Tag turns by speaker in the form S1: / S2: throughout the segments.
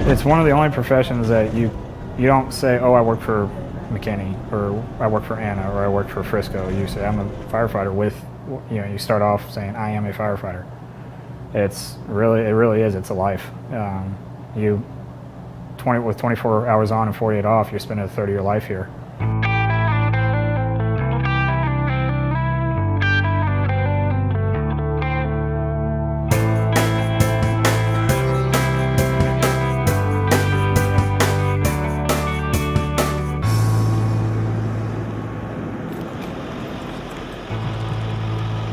S1: It's one of the only professions that you don't say, oh, I work for McKinney, or I work for Anna, or I work for Frisco. You say, I'm a firefighter with, you start off saying, I am a firefighter. It really is, it's a life. With 24 hours on and 48 off, you're spending a third of your life here.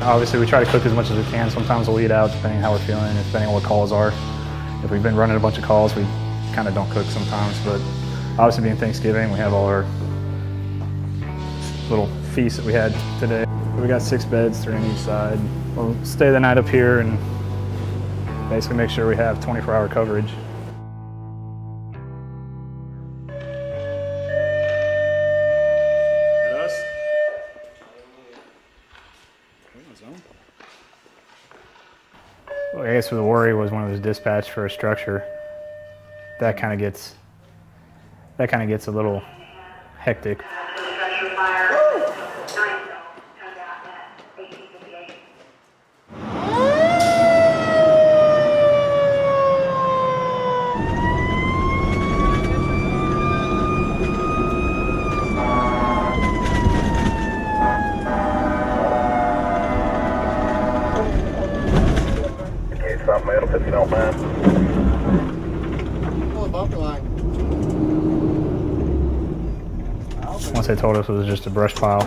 S1: Obviously, we try to cook as much as we can. Sometimes we'll eat out, depending on how we're feeling, depending on what calls are. If we've been running a bunch of calls, we kind of don't cook sometimes. But obviously, being Thanksgiving, we have all our little feasts that we had today. We got 6 beds, 3 on each side. We'll stay the night up here and basically make sure we have 24-hour coverage. Well, I guess the worry was when it was dispatched for a structure, that kind of gets a little hectic.
S2: If you don't mind.
S1: Once they told us it was just a brush pile,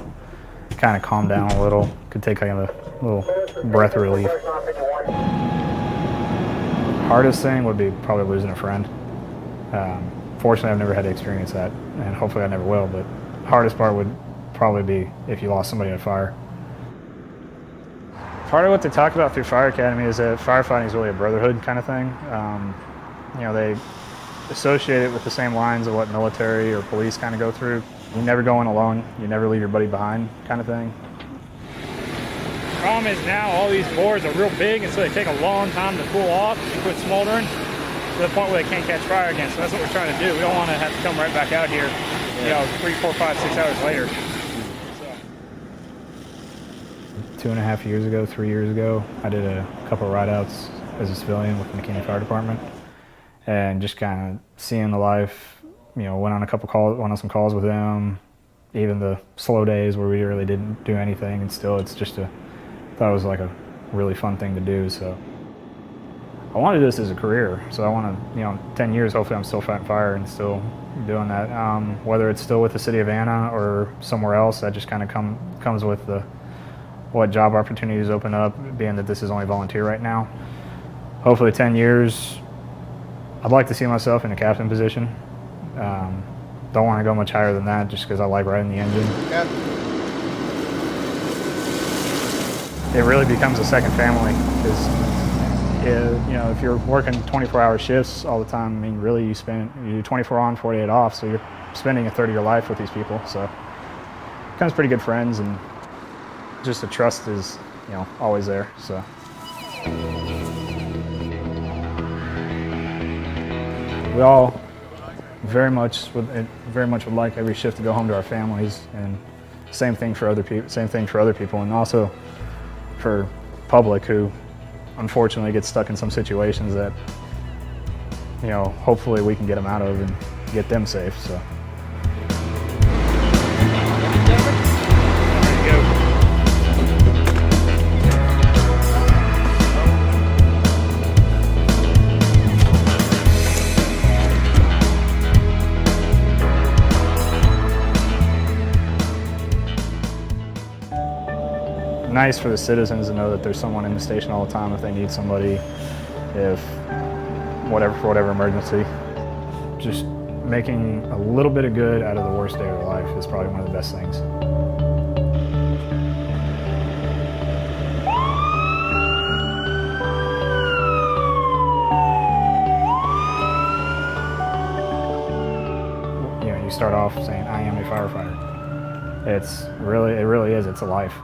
S1: it kind of calmed down a little. Could take kind of a little breath of relief. Hardest thing would be probably losing a friend. Fortunately, I've never had to experience that, and hopefully I never will, but hardest part would probably be if you lost somebody in a fire. Part of what they talk about through Fire Academy is that firefighting is really a brotherhood kind of thing. They associate it with the same lines of what military or police kind of go through. You never go in alone, you never leave your buddy behind kind of thing.
S3: The problem is now all these boards are real big, and so they take a long time to cool off and quit smoldering to the point where they can't catch fire again. So that's what we're trying to do. We don't want to have to come right back out here, 3, 4, 5, 6 hours later.
S1: 2.5 years ago, 3 years ago, I did a couple of ride-outs as a civilian with the McKinney Fire Department, and just kind of seeing the life. Went on some calls with them, even the slow days where we really didn't do anything, and still thought it was like a really fun thing to do. So I wanted this as a career. So I want to, 10 years, hopefully I'm still fighting fire and still doing that. Whether it's still with the city of Anna or somewhere else, that just kind of comes with what job opportunities open up, being that this is only volunteer right now. Hopefully 10 years, I'd like to see myself in a captain position. Don't want to go much higher than that just because I like riding the engine. Yeah. It really becomes a second family because, if you're working 24-hour shifts all the time, I mean, really you do 24 on, 48 off, so you're spending a third of your life with these people. So it becomes pretty good friends, and just the trust is, always there. So. We all very much would like every shift to go home to our families, and same thing for other people, and also for public who unfortunately get stuck in some situations that, hopefully we can get them out of and get them safe. So. Nice for the citizens to know that there's someone in the station all the time if they need somebody, for whatever emergency. Just making a little bit of good out of the worst day of their life is probably one of the best things. You start off saying, I am a firefighter. It really is, it's a life.